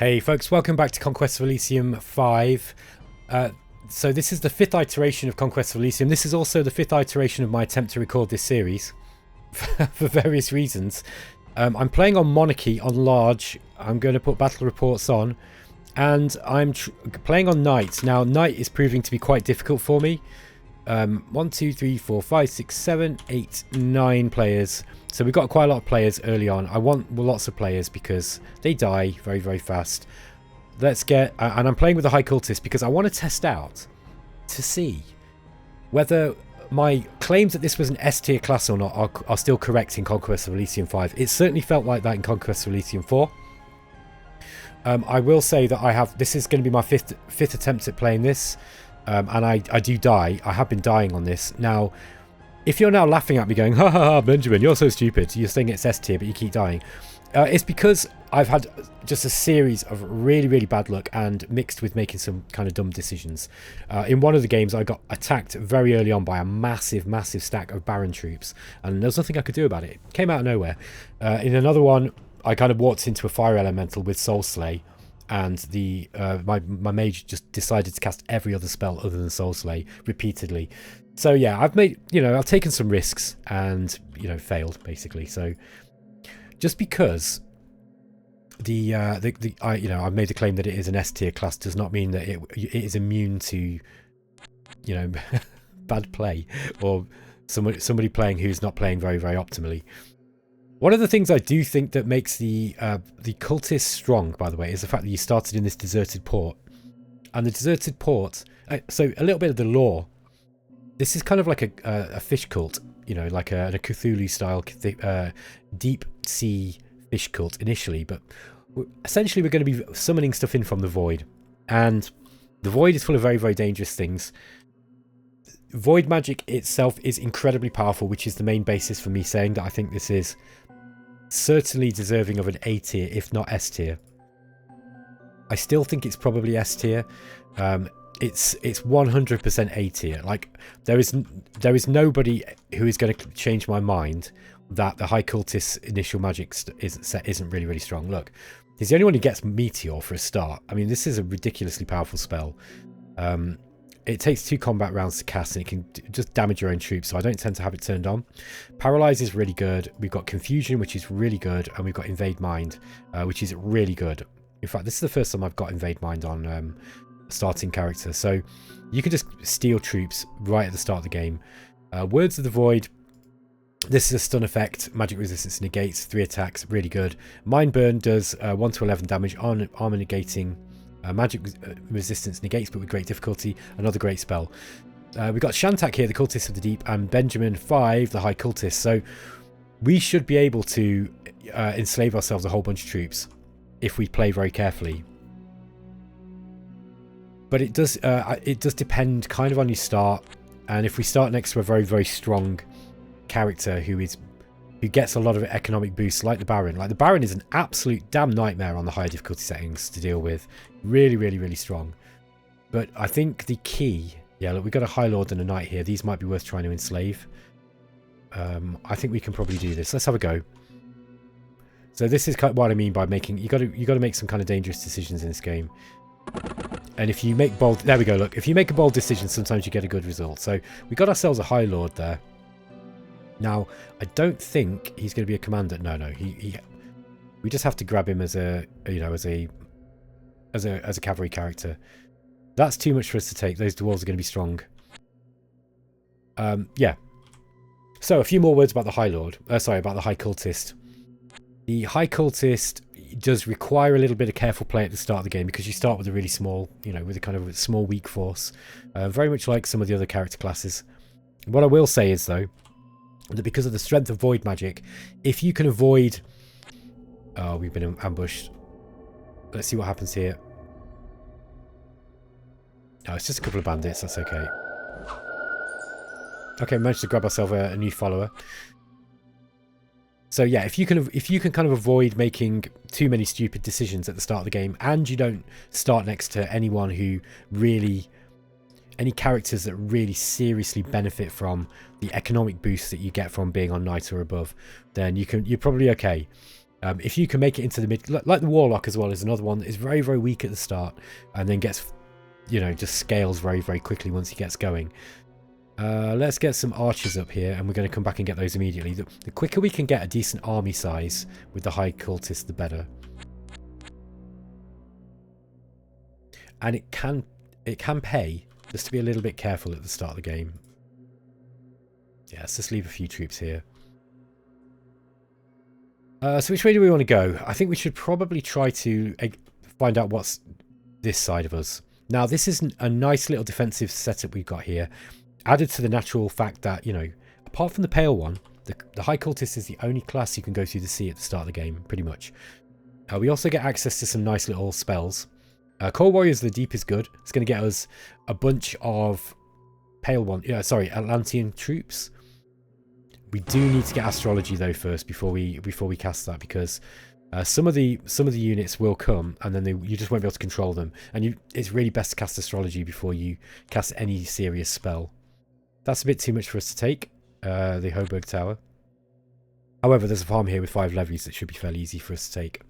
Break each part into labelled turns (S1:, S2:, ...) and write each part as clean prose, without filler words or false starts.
S1: Hey folks, welcome back to Conquest of Elysium 5. So this is the 5th iteration of Conquest of Elysium. This is also the 5th iteration of my attempt to record this series for various reasons. I'm playing on Monarchy, on Large. I'm going to put battle reports on. And I'm playing on Night. Now, Night is proving to be quite difficult for me. 1, 2, 3, 4, 5, 6, 7, 8, 9 players. So we've got quite a lot of players early on. I want lots of players because they die very, very fast. Let's get... and I'm playing with the High Cultist because I want to test out to see whether my claims that this was an S tier class or not are still correct in Conquest of Elysium 5. It certainly felt like that in Conquest of Elysium 4. I will say that this is going to be my fifth attempt at playing this. And I do die. I have been dying on this. Now, if you're now laughing at me going, ha ha ha, Benjamin, you're so stupid. You're saying it's S tier, but you keep dying. It's because I've had just a series of really, really bad luck and mixed with making some kind of dumb decisions. In one of the games, I got attacked very early on by a massive, massive stack of Baron troops. And there was nothing I could do about it. It came out of nowhere. In another one, I kind of walked into a fire elemental with Soul Slay. And the my mage just decided to cast every other spell other than Soul Slay repeatedly. So yeah, I've taken some risks and failed basically. So just because I've made the claim that it is an S tier class does not mean that it is immune to bad play or somebody playing who's not playing very, very optimally. One of the things I do think that makes the cultists strong, by the way, is the fact that you started in this deserted port. And the deserted port... so, a little bit of the lore. This is kind of like a fish cult, like a Cthulhu-style deep sea fish cult initially. But essentially, we're going to be summoning stuff in from the void. And the void is full of very, very dangerous things. Void magic itself is incredibly powerful, which is the main basis for me saying that I think this is certainly deserving of an A tier, if not S tier. I still think it's probably S tier. It's 100% A tier. Like there is nobody who is going to change my mind that the High Cultist's initial magic isn't really, really strong. Look, he's the only one who gets Meteor for a start. I mean, this is a ridiculously powerful spell. It takes 2 combat rounds to cast and it can just damage your own troops, so I don't tend to have it turned on. Paralyze is really good. We've got Confusion, which is really good, and we've got Invade Mind, which is really good. In fact, this is the first time I've got Invade Mind on starting character, so you can just steal troops right at the start of the game. Words of the Void. This is a stun effect. Magic resistance negates 3 attacks, really good. Mind Burn does 1 to 11 damage on armor negating. Magic resistance negates, but with great difficulty. Another great spell. We've got Shantak here, the Cultist of the Deep, and Benjamin 5, the High Cultist. So we should be able to enslave ourselves a whole bunch of troops if we play very carefully. But it does depend kind of on your start. And if we start next to a very, very strong character who gets a lot of economic boosts, like the Baron. Like the Baron is an absolute damn nightmare on the higher difficulty settings to deal with. Really, really, really strong. But I think the key... Yeah, look, we've got a High Lord and a Knight here. These might be worth trying to enslave. I think we can probably do this. Let's have a go. So this is kind of what I mean by making... You got to make some kind of dangerous decisions in this game. And if you make bold... There we go, look. If you make a bold decision, sometimes you get a good result. So we got ourselves a High Lord there. Now, I don't think he's going to be a commander. No, we just have to grab him as a cavalry character. That's too much for us to take. Those dwarves are going to be strong. Yeah. So a few more words about the High Lord. About the High Cultist. The High Cultist does require a little bit of careful play at the start of the game because you start with a really small, with a kind of a small weak force. Very much like some of the other character classes. What I will say is though, that because of the strength of void magic, if you can avoid... Oh, we've been ambushed. Let's see what happens here. Oh, it's just a couple of bandits. That's okay. Okay, managed to grab ourselves a new follower. So yeah, if you can kind of avoid making too many stupid decisions at the start of the game, and you don't start next to anyone who really... Any characters that really seriously benefit from the economic boost that you get from being on Knight or above, then you're probably okay. If you can make it into the mid, like the Warlock as well is another one that is very, very weak at the start and then gets, you know, just scales very, very quickly once he gets going. Let's get some archers up here, and we're going to come back and get those immediately. The quicker we can get a decent army size with the High Cultist, the better. And it can pay just to be a little bit careful at the start of the game. Yeah, let's just leave a few troops here. So which way do we want to go? I think we should probably try to find out what's this side of us. Now, this is a nice little defensive setup we've got here. Added to the natural fact that, you know, apart from the Pale One, the High Cultist is the only class you can go through the sea at the start of the game, pretty much. We also get access to some nice little spells. Core Warriors of the Deep is good. It's going to get us a bunch of Atlantean troops. We do need to get Astrology though first before we cast that, because some of the units will come and then you just won't be able to control them, and it's really best to cast Astrology before you cast any serious spell. That's a bit too much for us to take, the Hoburg Tower. However, there's a farm here with 5 levies that should be fairly easy for us to take.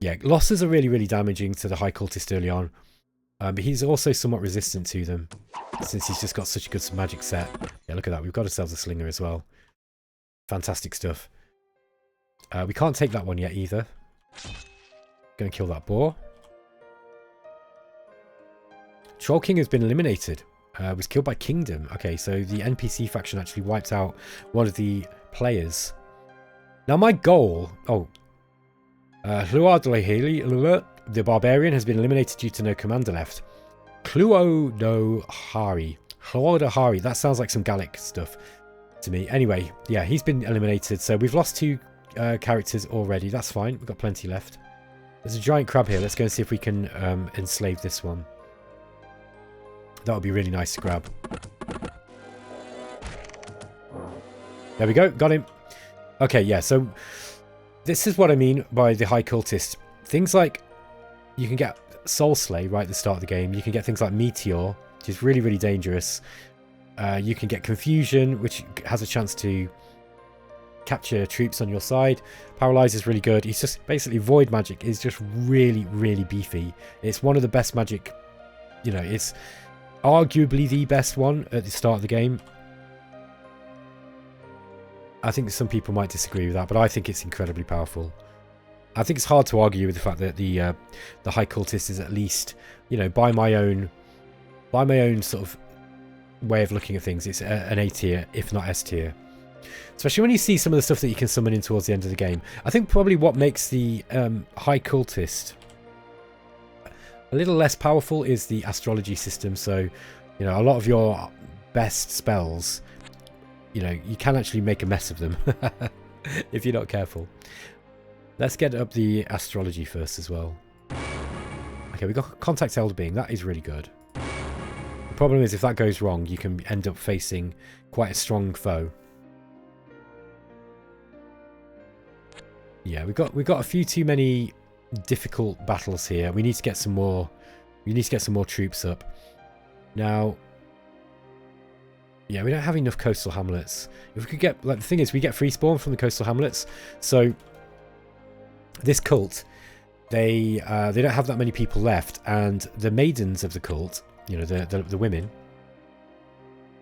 S1: Yeah, losses are really, really damaging to the High Cultist early on. But he's also somewhat resistant to them, since he's just got such a good magic set. Yeah, look at that. We've got ourselves a slinger as well. Fantastic stuff. We can't take that one yet either. Going to kill that boar. Troll King has been eliminated. Was killed by Kingdom. Okay, so the NPC faction actually wiped out one of the players. Now my goal... Oh. The Barbarian has been eliminated due to no commander left. Hluodohari. That sounds like some Gallic stuff to me. Anyway, yeah, he's been eliminated. So we've lost 2 characters already. That's fine. We've got plenty left. There's a giant crab here. Let's go and see if we can enslave this one. That would be really nice to grab. There we go. Got him. Okay, yeah, so this is what I mean by the High Cultist. Things like you can get Soul Slay right at the start of the game. You can get things like Meteor, which is really, really dangerous. You can get Confusion, which has a chance to capture troops on your side. Paralyze is really good. It's just basically Void Magic is just really, really beefy. It's one of the best magic, you know, it's arguably the best one at the start of the game. I think some people might disagree with that, but I think it's incredibly powerful. I think it's hard to argue with the fact that the High Cultist is at least, you know, by my own sort of way of looking at things, it's an A tier, if not S tier. Especially when you see some of the stuff that you can summon in towards the end of the game. I think probably what makes the High Cultist a little less powerful is the astrology system. So, you know, a lot of your best spells, you know, you can actually make a mess of them if you're not careful. Let's get up the astrology first as well. Okay, we got Contact Elder Being. That is really good. The problem is if that goes wrong, you can end up facing quite a strong foe. Yeah, we've got a few too many difficult battles here. We need to get some more. We need to get some more troops up. Now, yeah, we don't have enough coastal hamlets. If we could get, like, the thing is, we get free spawn from the coastal hamlets. So this cult, they don't have that many people left, and the maidens of the cult, you know, the women,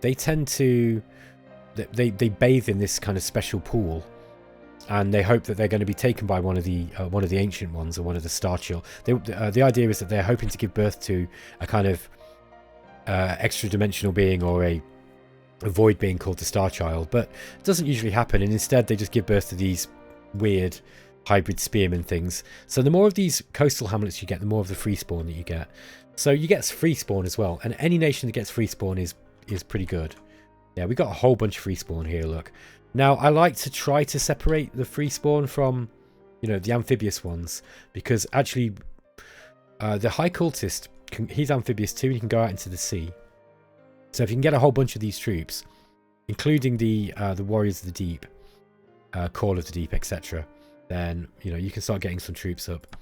S1: they tend to they bathe in this kind of special pool. And they hope that they're going to be taken by one of the ancient ones or one of the star children. The idea is that they're hoping to give birth to a kind of extra dimensional being or a void being called the Star Child, but it doesn't usually happen. And instead, they just give birth to these weird hybrid spearmen things. So the more of these coastal hamlets you get, the more of the free spawn that you get. So you get free spawn as well, and any nation that gets free spawn is pretty good. Yeah, we got a whole bunch of free spawn here. Look. Now, I like to try to separate the free spawn from, you know, the amphibious ones, because actually the High Cultist, he's amphibious too, and he can go out into the sea. So if you can get a whole bunch of these troops, including the Warriors of the Deep, Call of the Deep, etc., then, you know, you can start getting some troops up,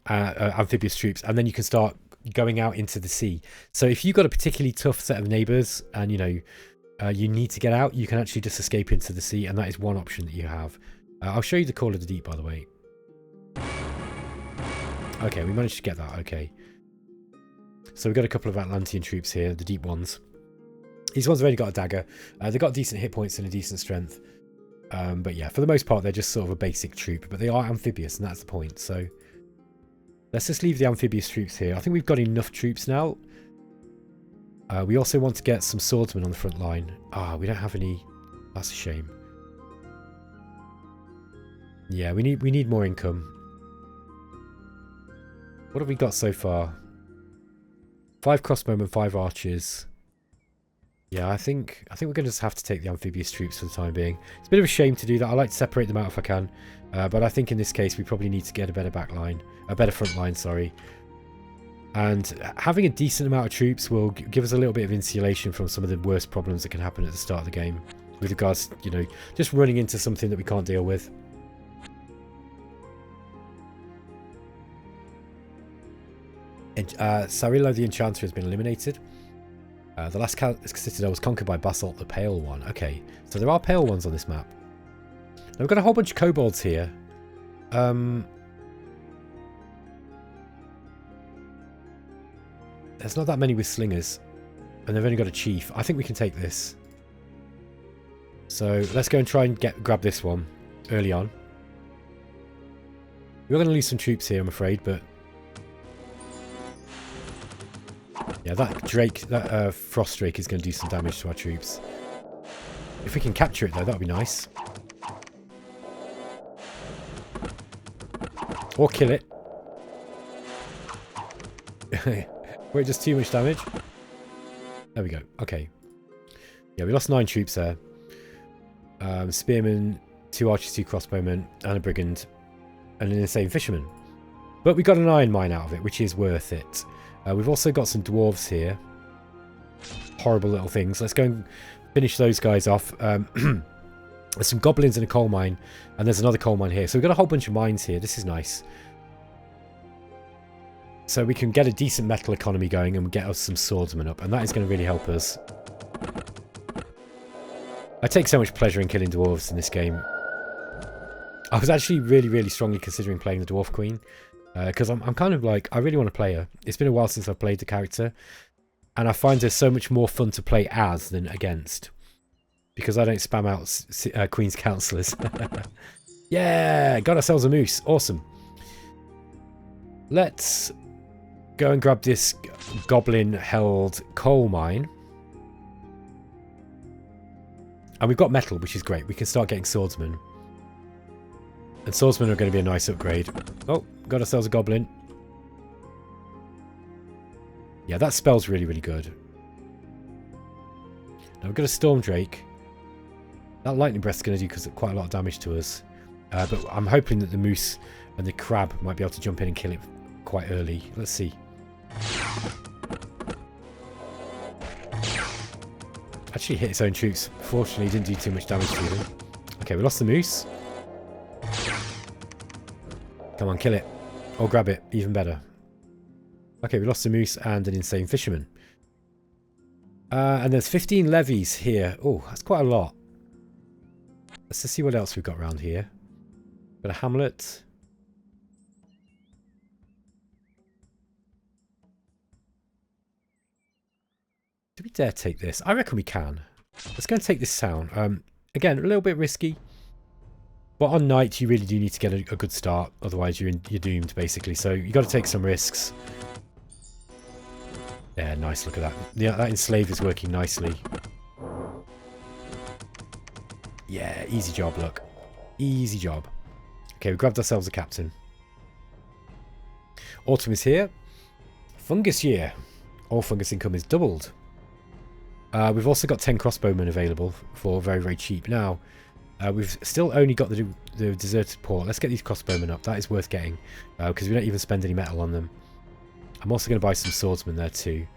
S1: amphibious troops, and then you can start going out into the sea. So if you've got a particularly tough set of neighbours, and, you know, you need to get out. You can actually just escape into the sea, and that is one option that you have. I'll show you the Call of the Deep, by the way. Okay, we managed to get that. Okay. So we've got a couple of Atlantean troops here, the deep ones. These ones have only got a dagger. They've got decent hit points and a decent strength. But yeah, for the most part, they're just sort of a basic troop. But they are amphibious, and that's the point. So let's just leave the amphibious troops here. I think we've got enough troops now. We also want to get some swordsmen on the front line. We don't have any. That's a shame. Yeah, we need more income. What have we got so far? 5 crossbowmen, 5 archers. Yeah, I think we're going to just have to take the amphibious troops for the time being. It's a bit of a shame to do that. I like to separate them out if I can. But I think in this case we probably need to get a better back line. A better front line, sorry. And having a decent amount of troops will give us a little bit of insulation from some of the worst problems that can happen at the start of the game. With regards, you know, just running into something that we can't deal with. Sarillo the Enchanter has been eliminated. The last citadel was conquered by Basalt the Pale One. Okay, so there are pale ones on this map. Now we've got a whole bunch of kobolds here. There's not that many with slingers. And they've only got a chief. I think we can take this. So let's go and try and grab this one early on. We're going to lose some troops here, I'm afraid, but... yeah, that frost drake is going to do some damage to our troops. If we can capture it, though, that would be nice. Or kill it. Wait, just too much damage? There we go. Okay. Yeah, we lost 9 troops there. Spearmen, 2 archers, 2 crossbowmen, and a brigand, and an insane fisherman. But we got an iron mine out of it, which is worth it. We've also got some dwarves here. Horrible little things. Let's go and finish those guys off. There's some goblins in a coal mine, and there's another coal mine here. So we've got a whole bunch of mines here. This is nice. So we can get a decent metal economy going and get us some swordsmen up, and that is going to really help us. I take so much pleasure in killing dwarves in this game. I was actually really strongly considering playing the Dwarf Queen. Because I'm kind of like, I really want to play her. It's been a while since I've played the character. And I find her so much more fun to play as than against. Because I don't spam out Queen's Counsellors. Yeah, got ourselves a moose. Awesome. Let's go and grab this goblin-held coal mine. And we've got metal, which is great. We can start getting swordsmen. And swordsmen are going to be a nice upgrade. Oh, got ourselves a goblin. Yeah, that spell's really good. Now we've got a storm drake. That lightning breath's going to do quite a lot of damage to us. But I'm hoping that the moose and the crab might be able to jump in and kill it quite early. Let's see. Actually hit its own troops. Fortunately, didn't do too much damage to them. Okay, we lost the moose. Come on, kill it. Or grab it. Even better. Okay, we lost a moose and an insane fisherman. And there's 15 levies here. Oh, that's quite a lot. Let's just see what else we've got around here. Got a hamlet. Do we dare take this? I reckon we can. Let's go and take this town. Again, a little bit risky. But on night, you really do need to get a good start. Otherwise, you're doomed, basically. So you've got to take some risks. Yeah, nice. Look at that. Yeah, that enslave is working nicely. Yeah, easy job, look. Easy job. Okay, we grabbed ourselves a captain. Autumn is here. Fungus year. All fungus income is doubled. We've also got 10 crossbowmen available for very cheap. Now, we've still only got the deserted port. Let's get these crossbowmen up. That is worth getting because we don't even spend any metal on them. I'm also going to buy some swordsmen there too.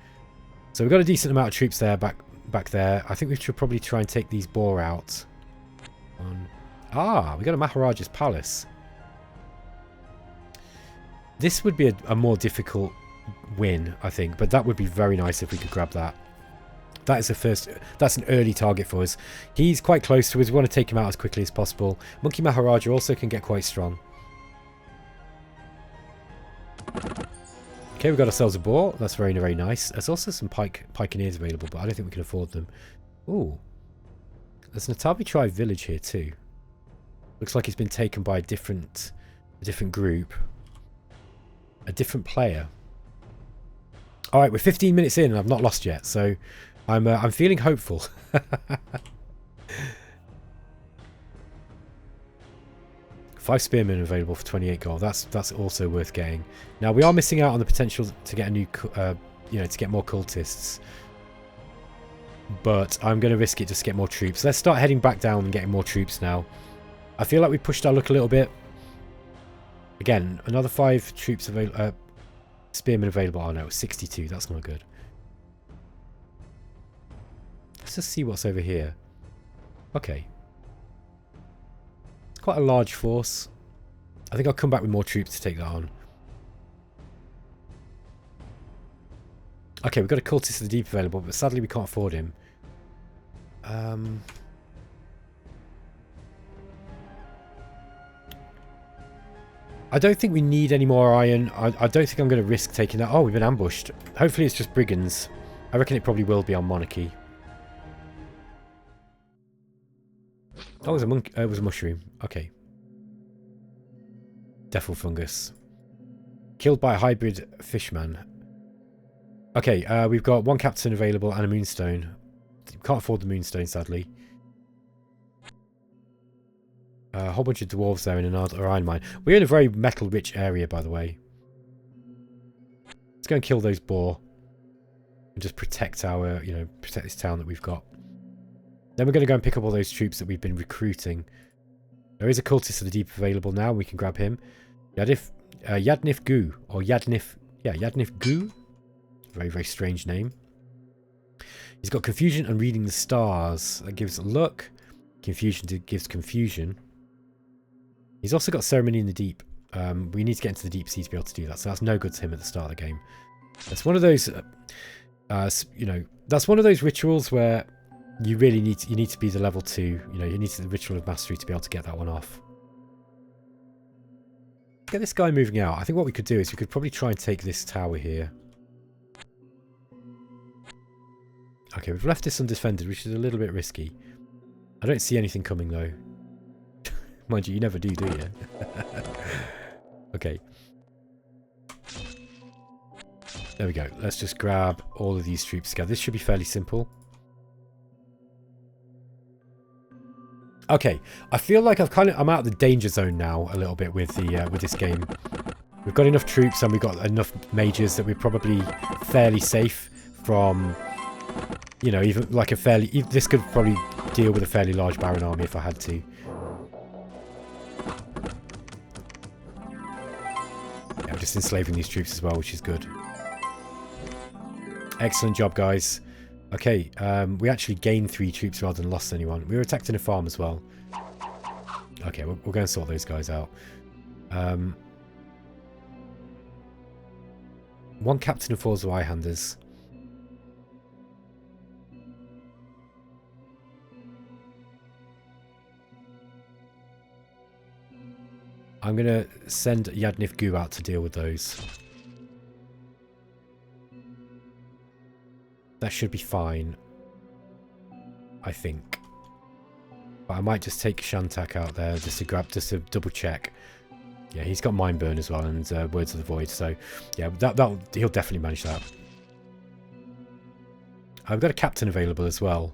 S1: So we've got a decent amount of troops there back there. I think we should probably try and take these boar out. We got a Maharaja's palace. This would be a more difficult win, I think, but that would be very nice if we could grab that. that is the first. That's an early target for us. He's quite close to us. We want to take him out as quickly as possible. Monkey Maharaja also can get quite strong. Okay, we've got ourselves a boar. That's very, very nice. There's also some pikeneers available, but I don't think we can afford them. Ooh. There's an Atabi tribe village here too. Looks like it's been taken by a different group. A different player. Alright, we're 15 minutes in and I've not lost yet, so I'm feeling hopeful. 5 spearmen available for 28 gold. That's also worth getting. Now we are missing out on the potential to get a new, you know, to get more cultists. But I'm going to risk it just to get more troops. Let's start heading back down and getting more troops now. I feel like we pushed our luck a little bit. Again, another 5 troops available. Spearmen available. Oh no, 62. That's not good. Let's just see what's over here. Okay. It's quite a large force. I think I'll come back with more troops to take that on. Okay, we've got a cultist of the deep available, but sadly we can't afford him. I don't think we need any more iron. I don't think I'm going to risk taking that. Oh, we've been ambushed. Hopefully it's just brigands. I reckon it probably will be on monarchy. Oh, it was a monk. It was a mushroom. Okay. Defil fungus. Killed by a hybrid fishman. Okay, we've got 1 captain available and a moonstone. Can't afford the moonstone, sadly. A whole bunch of dwarves there in another iron mine. We're in a very metal-rich area, by the way. Let's go and kill those boar. And just protect our, you know, protect this town that we've got. Then we're going to go and pick up all those troops that we've been recruiting. There is a cultist of the deep available now. We can grab him. Yadnif Gu. Or Yadnif... Yeah, Yadnif Gu. Very, very strange name. He's got confusion and reading the stars. That gives luck. Confusion gives confusion. He's also got ceremony in the deep. We need to get into the deep sea to be able to do that. So that's no good to him at the start of the game. That's one of those, you know, that's one of those rituals where you really need to be the level 2. You know, you need the ritual of mastery to be able to get that one off. Get this guy moving out. I think what we could do is we could probably try and take this tower here. Okay, we've left this undefended, which is a little bit risky. I don't see anything coming though. Mind you, you never do you? Okay. There we go. Let's just grab all of these troops together. This should be fairly simple. Okay, I feel like I'm out of the danger zone now a little bit with the with this game. We've got enough troops and we've got enough mages that we're probably fairly safe from, you know, even like a fairly... This could probably deal with a fairly large Baron army if I had to. Yeah, I'm just enslaving these troops as well, which is good. Excellent job, guys. Okay, we actually gained 3 troops rather than lost anyone. We were attacked in a farm as well. Okay, we're going to sort those guys out. 1 captain of 4 Zweihanders. I'm going to send Yadnif Gu out to deal with those. That should be fine, I think. But I might just take Shantak out there just to double check. Yeah, he's got Mind Burn as well and Words of the Void. So yeah, he'll definitely manage that. I've got a captain available as well.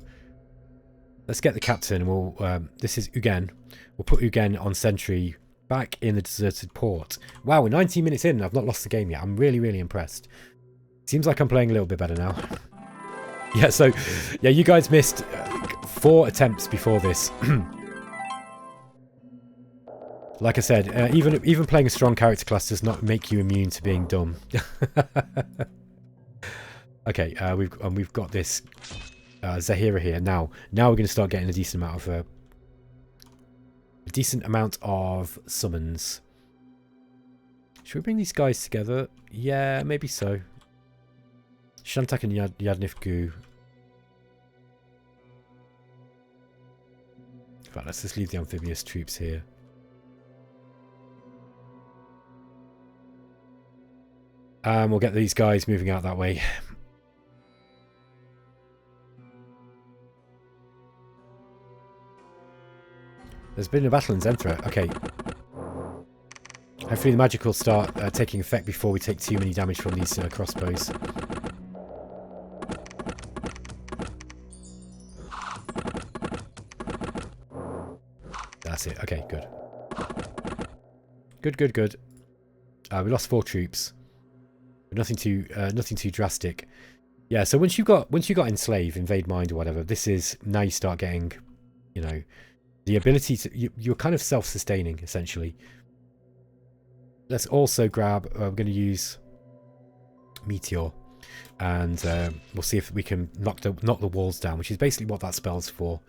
S1: Let's get the captain. We'll this is Ugen. We'll put Ugen on sentry back in the deserted port. Wow, we're 19 minutes in and I've not lost the game yet. I'm really, really impressed. Seems like I'm playing a little bit better now. Yeah, so, yeah, you guys missed 4 attempts before this. Like I said, even playing a strong character class does not make you immune to being dumb. Okay, we've got this Zahira here. Now we're going to start getting a decent amount of summons. Should we bring these guys together? Yeah, maybe so. Shantak and Yadnif Gu. In fact, let's just leave the amphibious troops here. We'll get these guys moving out that way. There's been a battle in Zenthra. Okay. Hopefully the magic will start taking effect before we take too many damage from these crossbows. That's it. Okay, good. Good, good, good. We lost 4 troops. But nothing too drastic. Yeah, so once you got enslave, invade mind or whatever, this is now you start getting, you know, the ability to you're kind of self-sustaining essentially. Let's also grab. We're going to use meteor, and we'll see if we can knock the walls down, which is basically what that spell's for.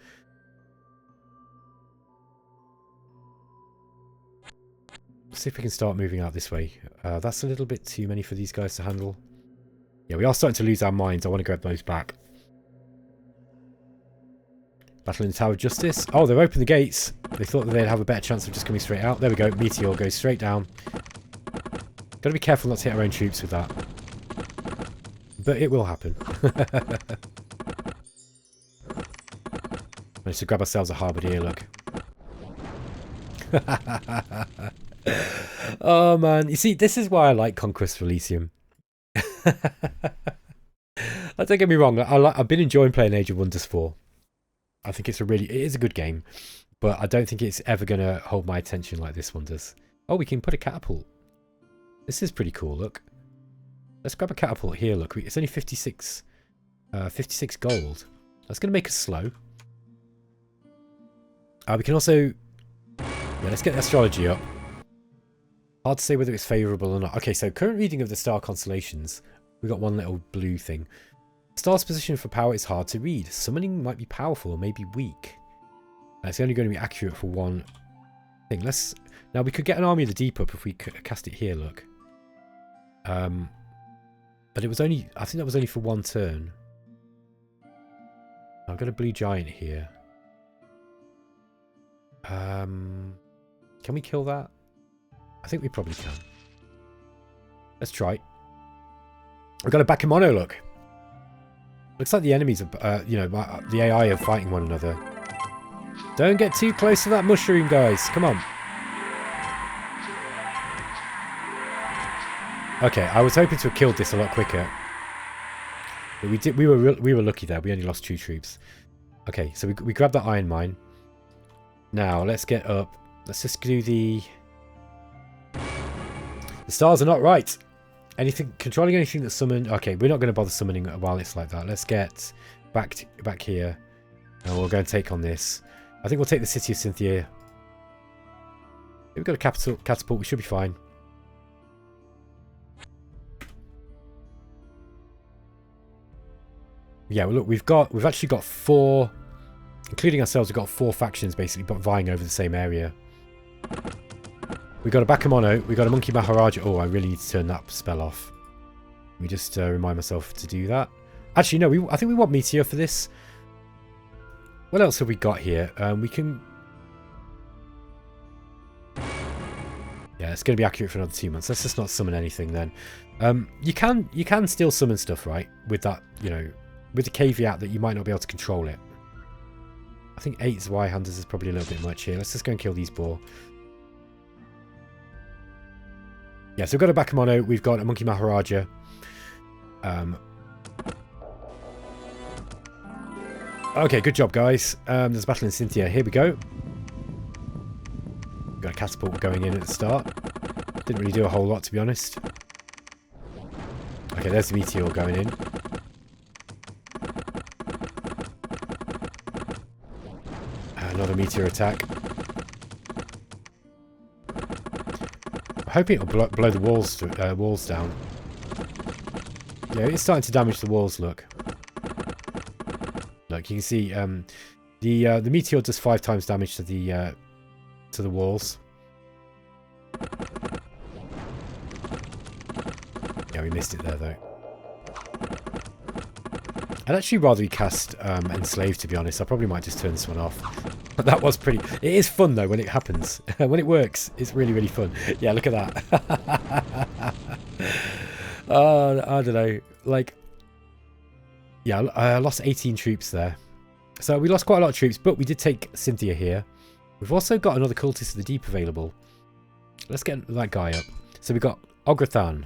S1: See if we can start moving out this way. That's a little bit too many for these guys to handle. Yeah, we are starting to lose our mines. I want to grab those back. Battle in the Tower of Justice. Oh, they've opened the gates. They thought that they'd have a better chance of just coming straight out. There we go. Meteor goes straight down. Got to be careful not to hit our own troops with that. But it will happen. Managed to grab ourselves a halberdier, look. Oh man, you see, this is why I like Conquest of Elysium. Don't get me wrong, I've been enjoying playing Age of Wonders 4. I think it is a good game, but I don't think it's ever going to hold my attention like this one does. Oh, we can put a catapult. This is pretty cool, look. Let's grab a catapult here, look. It's only 56 gold. That's going to make us slow. We can also... Yeah, let's get the astrology up. Hard to say whether it's favourable or not. Okay, so current reading of the star constellations. We've got one little blue thing. Star's position for power is hard to read. Summoning might be powerful or maybe weak. It's only going to be accurate for one thing. Now we could get an army of the deep up if we cast it here, look. But it was only... I think that was only for one turn. I've got a blue giant here. Can we kill that? I think we probably can. Let's try. We've got a Bakemono, look. Looks like the enemies are, you know, the AI are fighting one another. Don't get too close to that mushroom, guys. Come on. Okay, I was hoping to have killed this a lot quicker. But we did. We were lucky there. We only lost 2 troops. Okay, so we grabbed that iron mine. Now let's get up. Let's just do the stars are not right. Controlling anything that's summoned. Okay, we're not going to bother summoning while it's like that. Let's get back here, and we'll go and take on this. I think we'll take the city of Cynthia. We've got a catapult. We should be fine. Yeah, well, look, we've actually got 4, including ourselves. We've got 4 factions basically, but vying over the same area. We got a Bakemono, we got a Monkey Maharaja. Oh, I really need to turn that spell off. Let me just remind myself to do that. Actually, no, I think we want Meteor for this. What else have we got here? We can... Yeah, it's going to be accurate for another 2 months. Let's just not summon anything then. You can still summon stuff, right? With that, you know, with the caveat that you might not be able to control it. I think 8 Zweihanders is probably a little bit much here. Let's just go and kill these boar. Yeah, so we've got a Bakemono, we've got a Monkey Maharaja. Okay, good job, guys. There's a battle in Cynthia. Here we go. We've got a catapult going in at the start. Didn't really do a whole lot, to be honest. Okay, there's the meteor going in. Another meteor attack. I'm hoping it'll blow the walls down. Yeah, it's starting to damage the walls, look. Look, you can see the meteor does 5 times damage to the walls. Yeah, we missed it there though. I'd actually rather we cast Enslave, to be honest. I probably might just turn this one off. But that was pretty... It is fun, though, when it happens. When it works, it's really, really fun. Yeah, look at that. I don't know. Like... Yeah, I lost 18 troops there. So we lost quite a lot of troops, but we did take Cynthia here. We've also got another Cultist of the Deep available. Let's get that guy up. So we've got Ogrethan.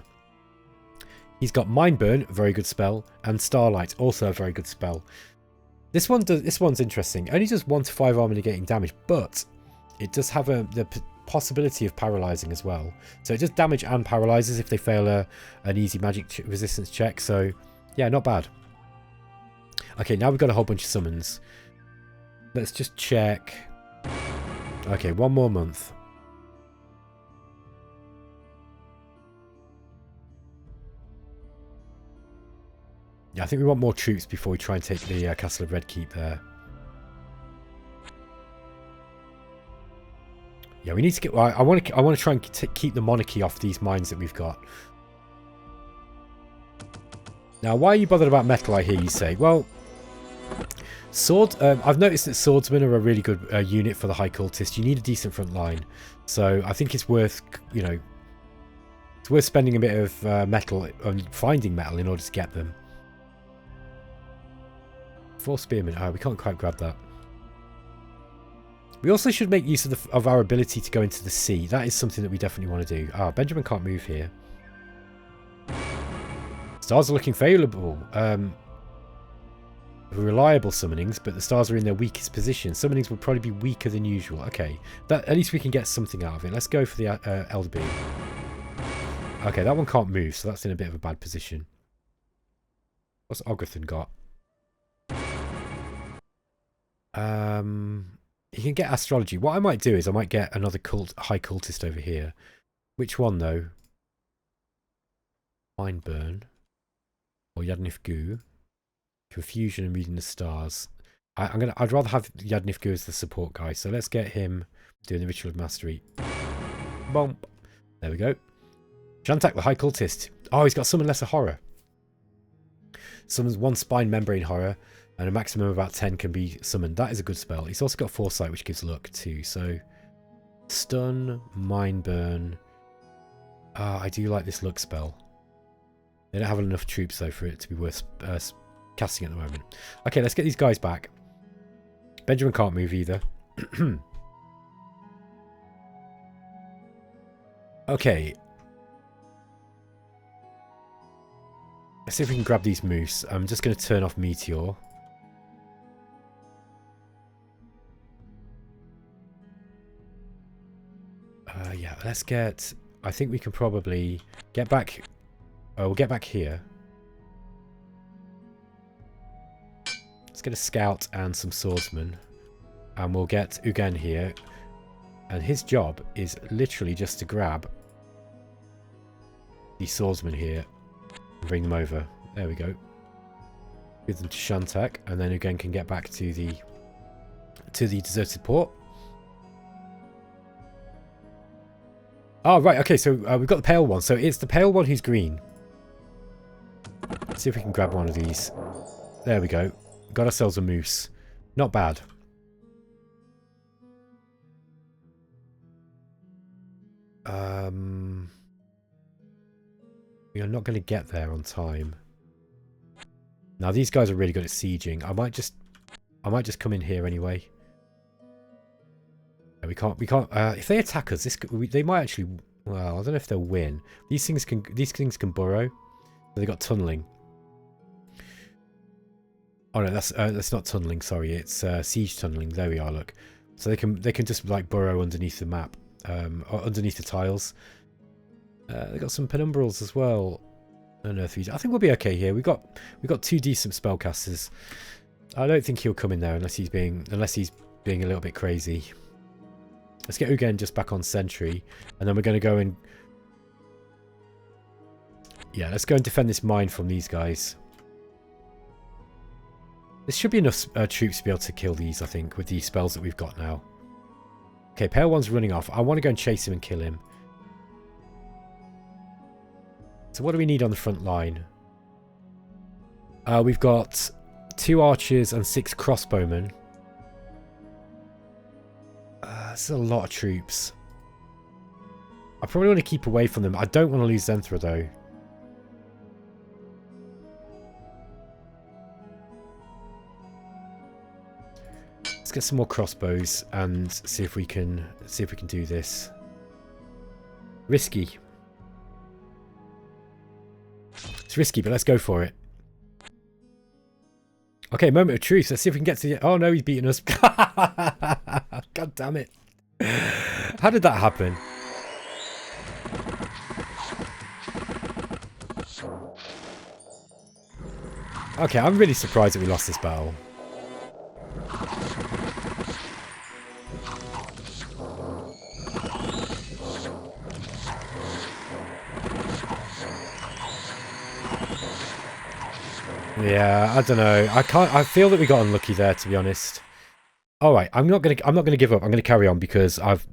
S1: He's got Mindburn, a very good spell, and Starlight, also a very good spell. This one's interesting. It only does 1 to 5 armor negating damage, but it does have the possibility of paralyzing as well. So it does damage and paralyzes if they fail an easy magic resistance check. So yeah, not bad. Okay, now we've got a whole bunch of summons. Let's just check. Okay, 1 more month. Yeah, I think we want more troops before we try and take the Castle of Redkeep there. Yeah, we need to get... I want to try and keep the monarchy off these mines that we've got. Now, why are you bothered about metal, I hear you say? Well, I've noticed that swordsmen are a really good unit for the High Cultist. You need a decent front line. So I think it's worth, you know... It's worth spending a bit of metal on finding metal in order to get them. 4 spearmen. Oh, we can't quite grab that. We also should make use of our ability to go into the sea. That is something that we definitely want to do. Ah, Benjamin can't move here. Stars are looking favourable. Reliable summonings, but the stars are in their weakest position. Summonings will probably be weaker than usual. Okay, at least we can get something out of it. Let's go for the Elder Beam. Okay, that one can't move, so that's in a bit of a bad position. What's Ogrethan got? He can get astrology. What I might do is I might get another High Cultist over here. Which one though? Mindburn or Yadnif Gu? Confusion and reading the stars. I'd rather have Yadnif Gu as the support guy. So let's get him doing the Ritual of Mastery. Boom. There we go. Shantak, the High Cultist. Oh, he's got Summon Lesser Horror. Summons 1 Spine Membrane Horror. And a maximum of about 10 can be summoned. That is a good spell. He's also got Foresight, which gives luck too. So, Stun, Mindburn. I do like this luck spell. They don't have enough troops, though, for it to be worth casting at the moment. Okay, let's get these guys back. Benjamin can't move either. Okay. Let's see if we can grab these moose. I'm just going to turn off Meteor. Yeah, let's get... I think we can probably get back... we'll get back here. Let's get a scout and some swordsmen. And we'll get Ugan here. And his job is literally just to grab these swordsmen here and bring them over. There we go. Give them to Shantak, and then Ugan can get back to the deserted port. Oh, right, okay, so we've got the pale one. So it's the pale one who's green. Let's see if we can grab one of these. There we go. Got ourselves a moose. Not bad. We are not going to get there on time. Now, these guys are really good at sieging. I might just come in here anyway. We can't. If they attack us, they might actually. Well, I don't know if they'll win. These things can burrow. They got tunneling. Oh no, that's not tunneling. Sorry, it's siege tunneling. There we are. Look, so they can just like burrow underneath the map, or underneath the tiles. They got some penumbrals as well. Unearth region. I think we'll be okay here. We got 2 decent spellcasters. I don't think he'll come in there unless he's being a little bit crazy. Let's get Ugen just back on sentry, and then we're going to go and... Yeah, let's go and defend this mine from these guys. This should be enough troops to be able to kill these, I think, with the spells that we've got now. Okay, Pale One's running off. I want to go and chase him and kill him. So what do we need on the front line? We've got 2 archers and 6 crossbowmen. That's a lot of troops. I probably want to keep away from them. I don't want to lose Zenthra though. Let's get some more crossbows and see if we can do this. Risky. It's risky, but let's go for it. Okay, moment of truth. Let's see if we can get to the... Oh no, he's beating us. God damn it. How did that happen? Okay, I'm really surprised that we lost this battle. Yeah, I don't know. I feel that we got unlucky there, to be honest. All right, I'm not gonna give up. I'm gonna carry on because I've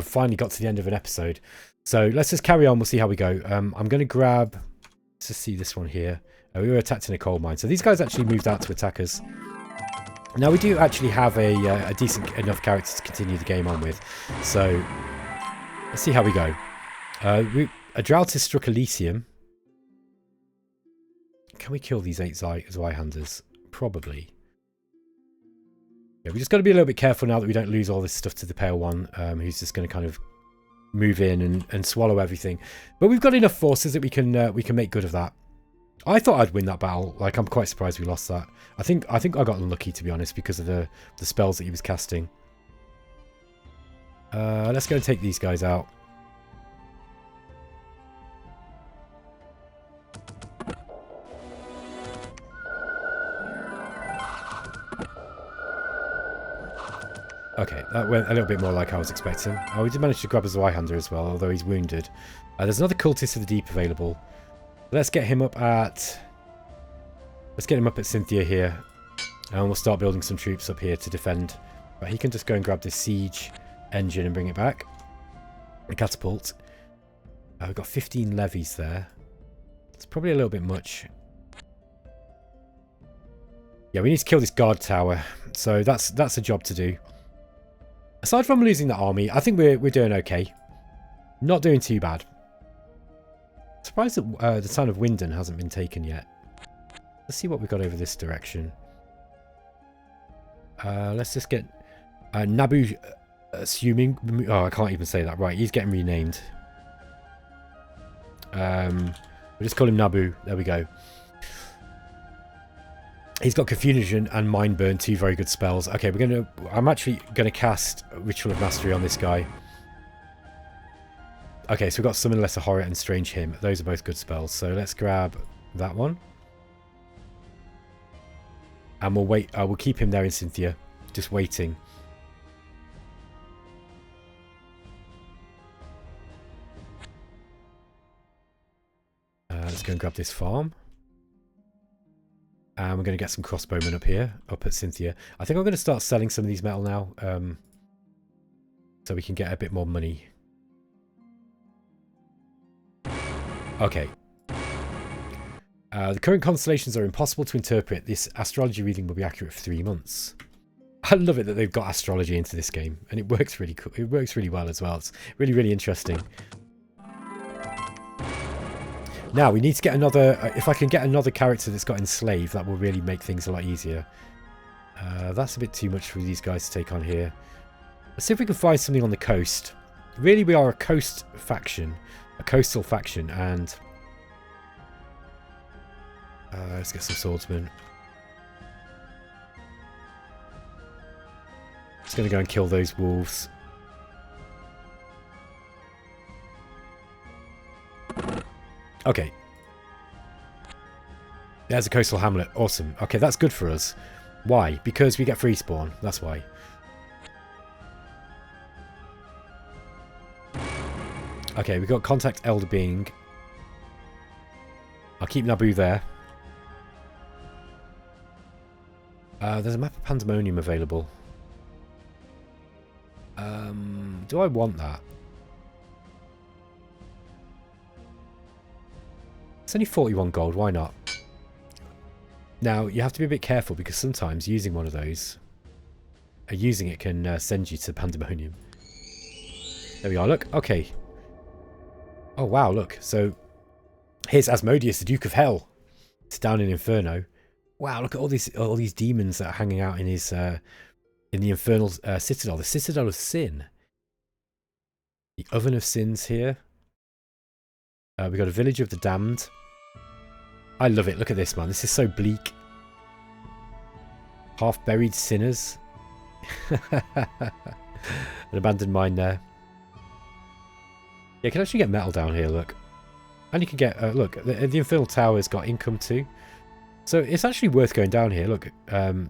S1: finally got to the end of an episode. So let's just carry on. We'll see how we go. I'm gonna grab. Let's just see this one here. We were attacked in a coal mine, so these guys actually moved out to attack us. Now we do actually have a decent enough character to continue the game on with. So let's see how we go. A drought has struck Elysium. Can we kill these 8 Zweihanders? Probably. Yeah, we just got to be a little bit careful now that we don't lose all this stuff to the Pale One, who's just going to kind of move in and swallow everything. But we've got enough forces that we can make good of that. I thought I'd win that battle. Like, I'm quite surprised we lost that. I think I got unlucky, to be honest, because of the spells that he was casting. Let's go and take these guys out. Okay, that went a little bit more like I was expecting. Oh, we did manage to grab a Zweihander as well, although he's wounded. There's another Cultist of the Deep available. Let's get him up at... Let's get him up at Cynthia here. And we'll start building some troops up here to defend. But he can just go and grab this siege engine and bring it back. A catapult. We've got 15 levies there. It's probably a little bit much. Yeah, we need to kill this guard tower. So that's a job to do. Aside from losing that army, I think we're doing okay. Not doing too bad. Surprised that the town of Winden hasn't been taken yet. Let's see what we've got over this direction. Let's just get Nabu assuming. Oh, I can't even say that right. He's getting renamed. We'll just call him Nabu. There we go. He's got Confusion and Mind Burn, 2 very good spells. Okay, I'm actually gonna cast Ritual of Mastery on this guy. Okay, so we've got Summon Lesser Horror and Strange Hymn. Those are both good spells. So let's grab that one. And we'll wait. We'll keep him there in Cynthia. Just waiting. Let's go and grab this farm. And we're going to get some crossbowmen up here, up at Cynthia. I think I'm going to start selling some of these metal now. So we can get a bit more money. Okay. The current constellations are impossible to interpret. This astrology reading will be accurate for 3 months. I love it that they've got astrology into this game. And it works really cool. It works really well as well. It's really, really interesting. Now, we need to get another... if I can get another character that's got enslaved, that will really make things a lot easier. That's a bit too much for these guys to take on here. Let's see if we can find something on the coast. Really, we are a coast faction. A coastal faction, and... let's get some swordsmen. Just going to go and kill those wolves. Okay. There's a coastal hamlet. Awesome. Okay, that's good for us. Why? Because we get free spawn. That's why. Okay, we've got contact Elder Being. I'll keep Nabu there. There's a map of Pandemonium available. Do I want that? It's only 41 gold, why not? Now, you have to be a bit careful because sometimes using one of those, using it can send you to Pandemonium. There we are, look. Okay. Oh, wow, look. So, here's Asmodeus, the Duke of Hell. It's down in Inferno. Wow, look at all these demons that are hanging out in his in the infernal citadel. The Citadel of Sin. The Oven of Sins here. We got a Village of the Damned. I love it. Look at this, man. This is so bleak. Half-buried sinners. An abandoned mine there. Yeah, you can actually get metal down here, look. And you can get, look, the Infernal Tower's got income too. So it's actually worth going down here. Look, got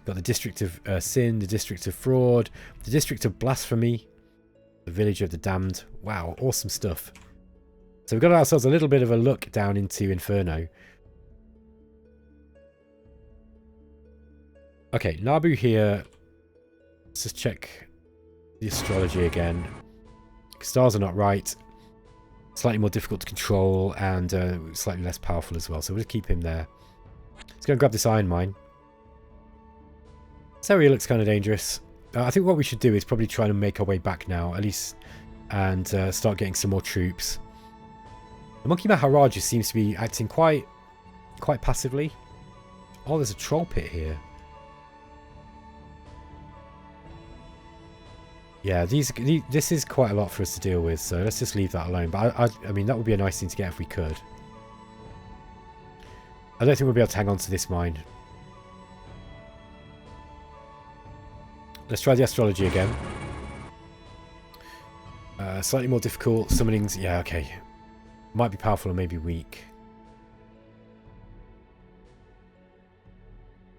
S1: the District of Sin, the District of Fraud, the District of Blasphemy, the Village of the Damned. Wow, awesome stuff. So we've got ourselves a little bit of a look down into Inferno. Okay, Nabu here. Let's just check the astrology again. Stars are not right. Slightly more difficult to control and slightly less powerful as well. So we'll just keep him there. Let's go and grab this iron mine. This area looks kind of dangerous. I think what we should do is probably try to make our way back now, at least, and start getting some more troops. The Monkey Maharaja seems to be acting quite passively. Oh, there's a troll pit here. Yeah, this is quite a lot for us to deal with, so let's just leave that alone. But I mean, that would be a nice thing to get if we could. I don't think we'll be able to hang on to this mine. Let's try the astrology again. Slightly more difficult. Summonings, yeah, okay. Might be powerful or maybe weak.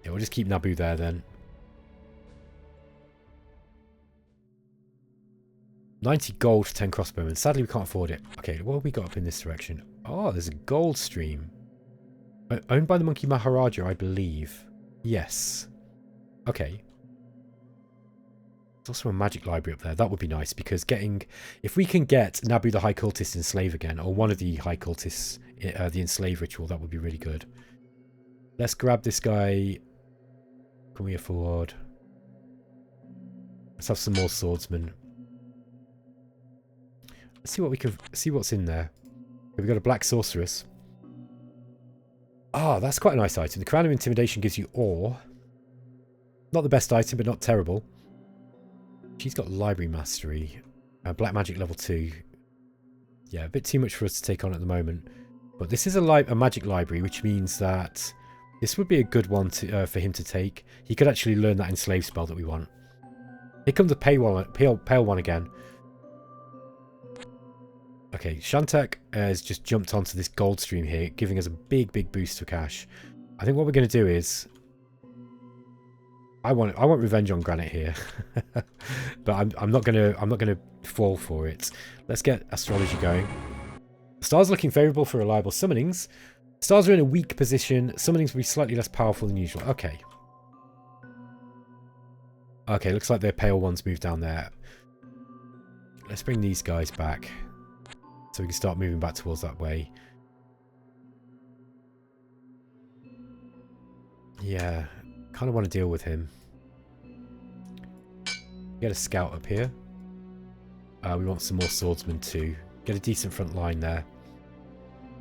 S1: Yeah, we'll just keep Nabu there then. 90 gold for 10 crossbowmen. Sadly, we can't afford it. Okay, what have we got up in this direction? Oh, there's a gold stream. Owned by the Monkey Maharaja, I believe. Yes. Okay. There's also a magic library up there. That would be nice, because getting... If we can get Nabu the High Cultist enslave again, or one of the High Cultists, the enslave ritual, that would be really good. Let's grab this guy. Can we afford... Let's have some more swordsmen. Let's see what we can see what's in there. We've got a black sorceress. Ah, that's quite a nice item. The Crown of Intimidation gives you ore. Not the best item, but not terrible. She's got library mastery. Black magic level 2. Yeah, a bit too much for us to take on at the moment. But this is a magic library, which means that this would be a good one to, for him to take. He could actually learn that enslave spell that we want. Here comes the pale one again. Okay, Shantak has just jumped onto this gold stream here, giving us a big boost to cash. I think what we're going to do is... I want revenge on Granite here. But I'm not gonna fall for it. Let's get astrology going. Stars looking favourable for reliable summonings. Stars are in a weak position. Summonings will be slightly less powerful than usual. Okay. Okay, looks like their pale ones moved down there. Let's bring these guys back. So we can start moving back towards that way. Yeah, kind of want to deal with him. Get a scout up here. We want some more swordsmen too. Get a decent front line there.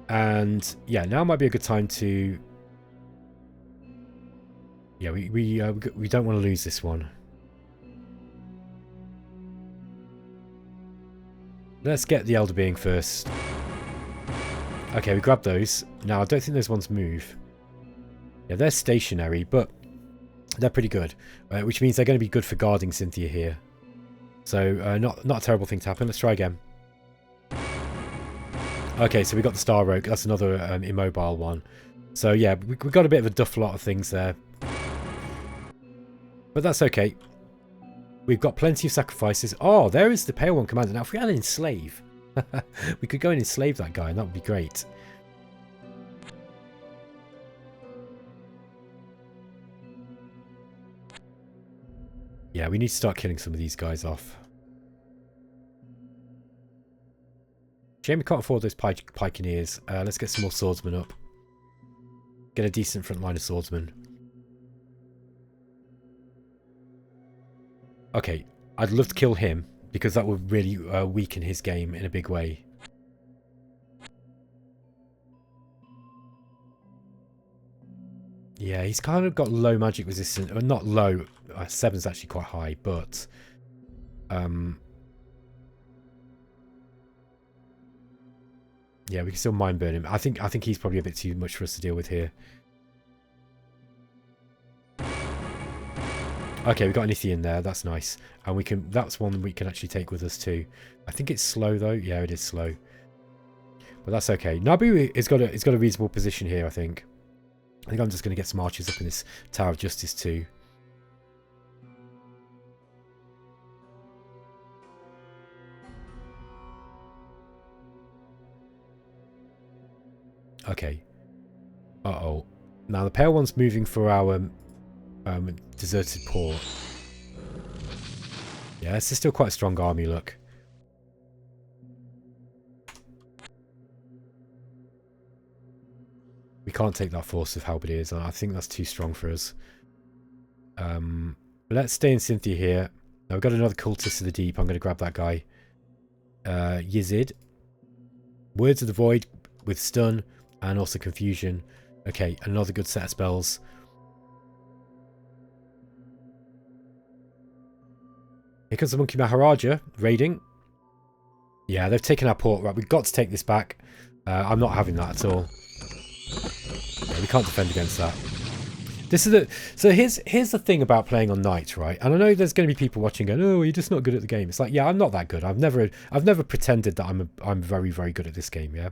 S1: And yeah, now might be a good time to... Yeah, we don't want to lose this one. Let's get the Elder Being first. Okay, we grab those. Now, I don't think those ones move. Yeah, they're stationary, but they're pretty good. Which means they're going to be good for guarding Cynthia here. So, not a terrible thing to happen. Let's try again. Okay, so we got the Star Rogue. That's another immobile one. So, yeah, we got a bit of a duff lot of things there. But that's okay. We've got plenty of sacrifices. Oh, there is the Pale One Commander. Now, if we had an enslave, we could go and enslave that guy, and that would be great. Yeah, we need to start killing some of these guys off. Shame we can't afford those pikeneers. Let's get some more swordsmen up. Get a decent front line of swordsmen. Okay, I'd love to kill him, because that would really weaken his game in a big way. Yeah, he's kind of got low magic resistance. Or not low. 7's actually quite high, but yeah, we can still mind burn him. I think he's probably a bit too much for us to deal with here. Okay, we got an Ithie in there. That's nice, and we can. That's one we can actually take with us too. I think it's slow though. Yeah, it is slow, but that's okay. Nabu has got a reasonable position here. I think I'm just going to get some archers up in this Tower of Justice too. Okay. Uh-oh. Now the pale one's moving for our deserted port. Yeah, this is still quite a strong army, look. We can't take that force of halberdiers. I think that's too strong for us. Let's stay in Cynthia here. Now we've got another cultist of the deep. I'm going to grab that guy. Yizid. Words of the Void with stun and also confusion. Okay, another good set of spells. Here comes the Monkey Maharaja raiding. Yeah, they've taken our port. Right, we've got to take this back. I'm not having that at all. Yeah, we can't defend against that. This is the so here's the thing about playing on Knight, right? And I know there's going to be people watching going, "Oh, you're just not good at the game." It's like, yeah, I'm not that good. I've never pretended that I'm very, very good at this game. Yeah,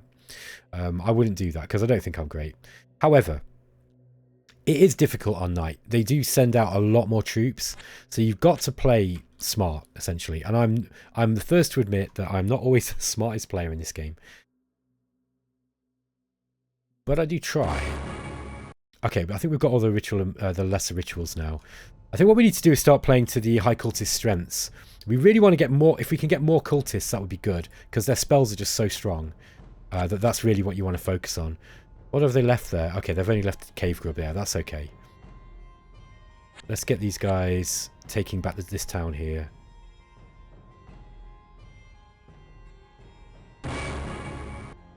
S1: I wouldn't do that because I don't think I'm great. However, it is difficult on Knight. They do send out a lot more troops, so you've got to play smart essentially. And I'm the first to admit that I'm not always the smartest player in this game, but I do try. Okay, but I think we've got all the ritual, the lesser rituals now. I think what we need to do is start playing to the High Cultist strengths. We really want to get more. If we can get more cultists, that would be good because their spells are just so strong. That's really what you want to focus on. What have they left there? Okay, they've only left the cave grub there. That's okay. Let's get these guys taking back this town here.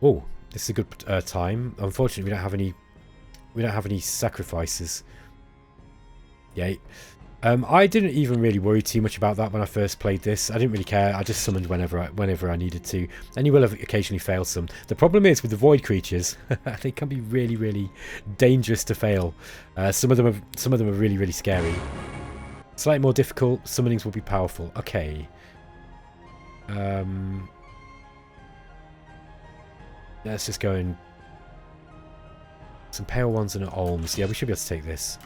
S1: Oh, this is a good time. Unfortunately, we don't have any. We don't have any sacrifices. Yay. I didn't even really worry too much about that when I first played this. I didn't really care. I just summoned whenever I needed to. And you will have occasionally failed some. The problem is with the void creatures, they can be really, really dangerous to fail. Some of them are really, really scary. Slightly more difficult. Summonings will be powerful. Okay. Let's just go and some pale ones and an alms. Yeah, we should be able to take this.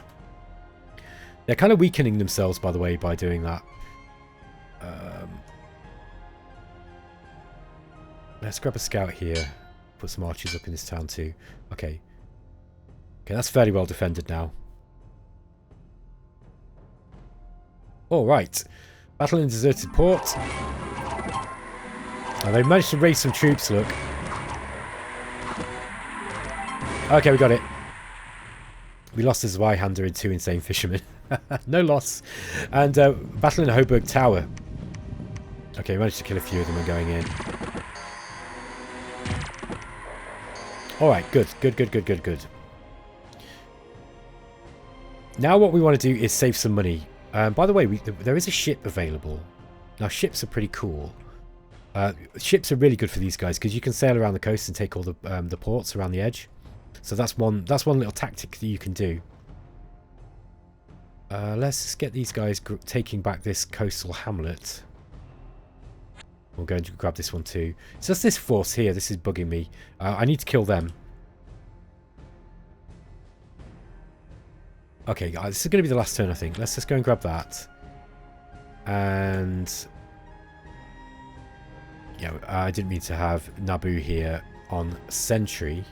S1: They're kind of weakening themselves, by the way, by doing that. Let's grab a scout here. Put some archers up in this town too. Okay. Okay, that's fairly well defended now. Alright. Battle in deserted port. And they managed to raise some troops, look. Okay, we got it. We lost a Zweihander and 2 insane fishermen. No loss. And battle in Hoburg Tower. Okay, we managed to kill a few of them and going in. Alright, good. Good. Now what we want to do is save some money. By the way, there is a ship available. Now, ships are pretty cool. Ships are really good for these guys because you can sail around the coast and take all the ports around the edge. So that's one little tactic that you can do. Let's just get these guys taking back this coastal hamlet. We'll go and grab this one too. It's just this force here. This is bugging me. I need to kill them. Okay, guys, this is going to be the last turn, I think. Let's just go and grab that. And yeah, I didn't mean to have Nabu here on sentry.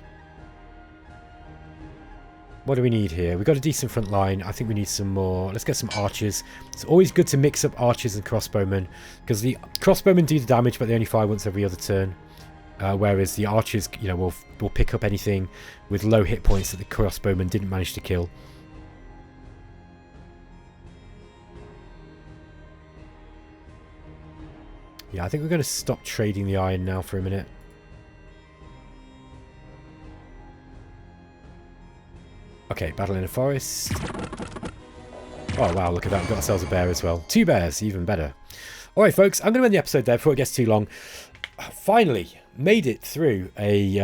S1: What do we need here? We've got a decent front line. I think we need some more. Let's get some archers. It's always good to mix up archers and crossbowmen because the crossbowmen do the damage, but they only fire once every other turn. Whereas the archers, you know, will pick up anything with low hit points that the crossbowmen didn't manage to kill. Yeah, I think we're going to stop trading the iron now for a minute. Okay, battle in a forest. Oh, wow, look at that. We've got ourselves a bear as well. 2 bears, even better. All right, folks, I'm going to end the episode there before it gets too long. Finally, made it through a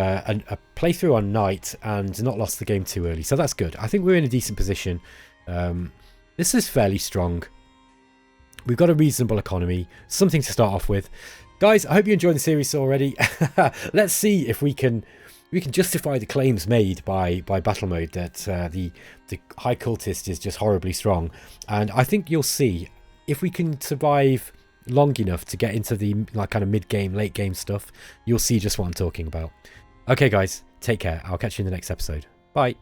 S1: playthrough on night and not lost the game too early. So that's good. I think we're in a decent position. This is fairly strong. We've got a reasonable economy. Something to start off with. Guys, I hope you enjoyed the series already. Let's see if we can justify the claims made by BattleMode that the High Cultist is just horribly strong. And I think you'll see if we can survive long enough to get into the kind of mid-game, late-game stuff, you'll see just what I'm talking about. Okay, guys, take care. I'll catch you in the next episode. Bye.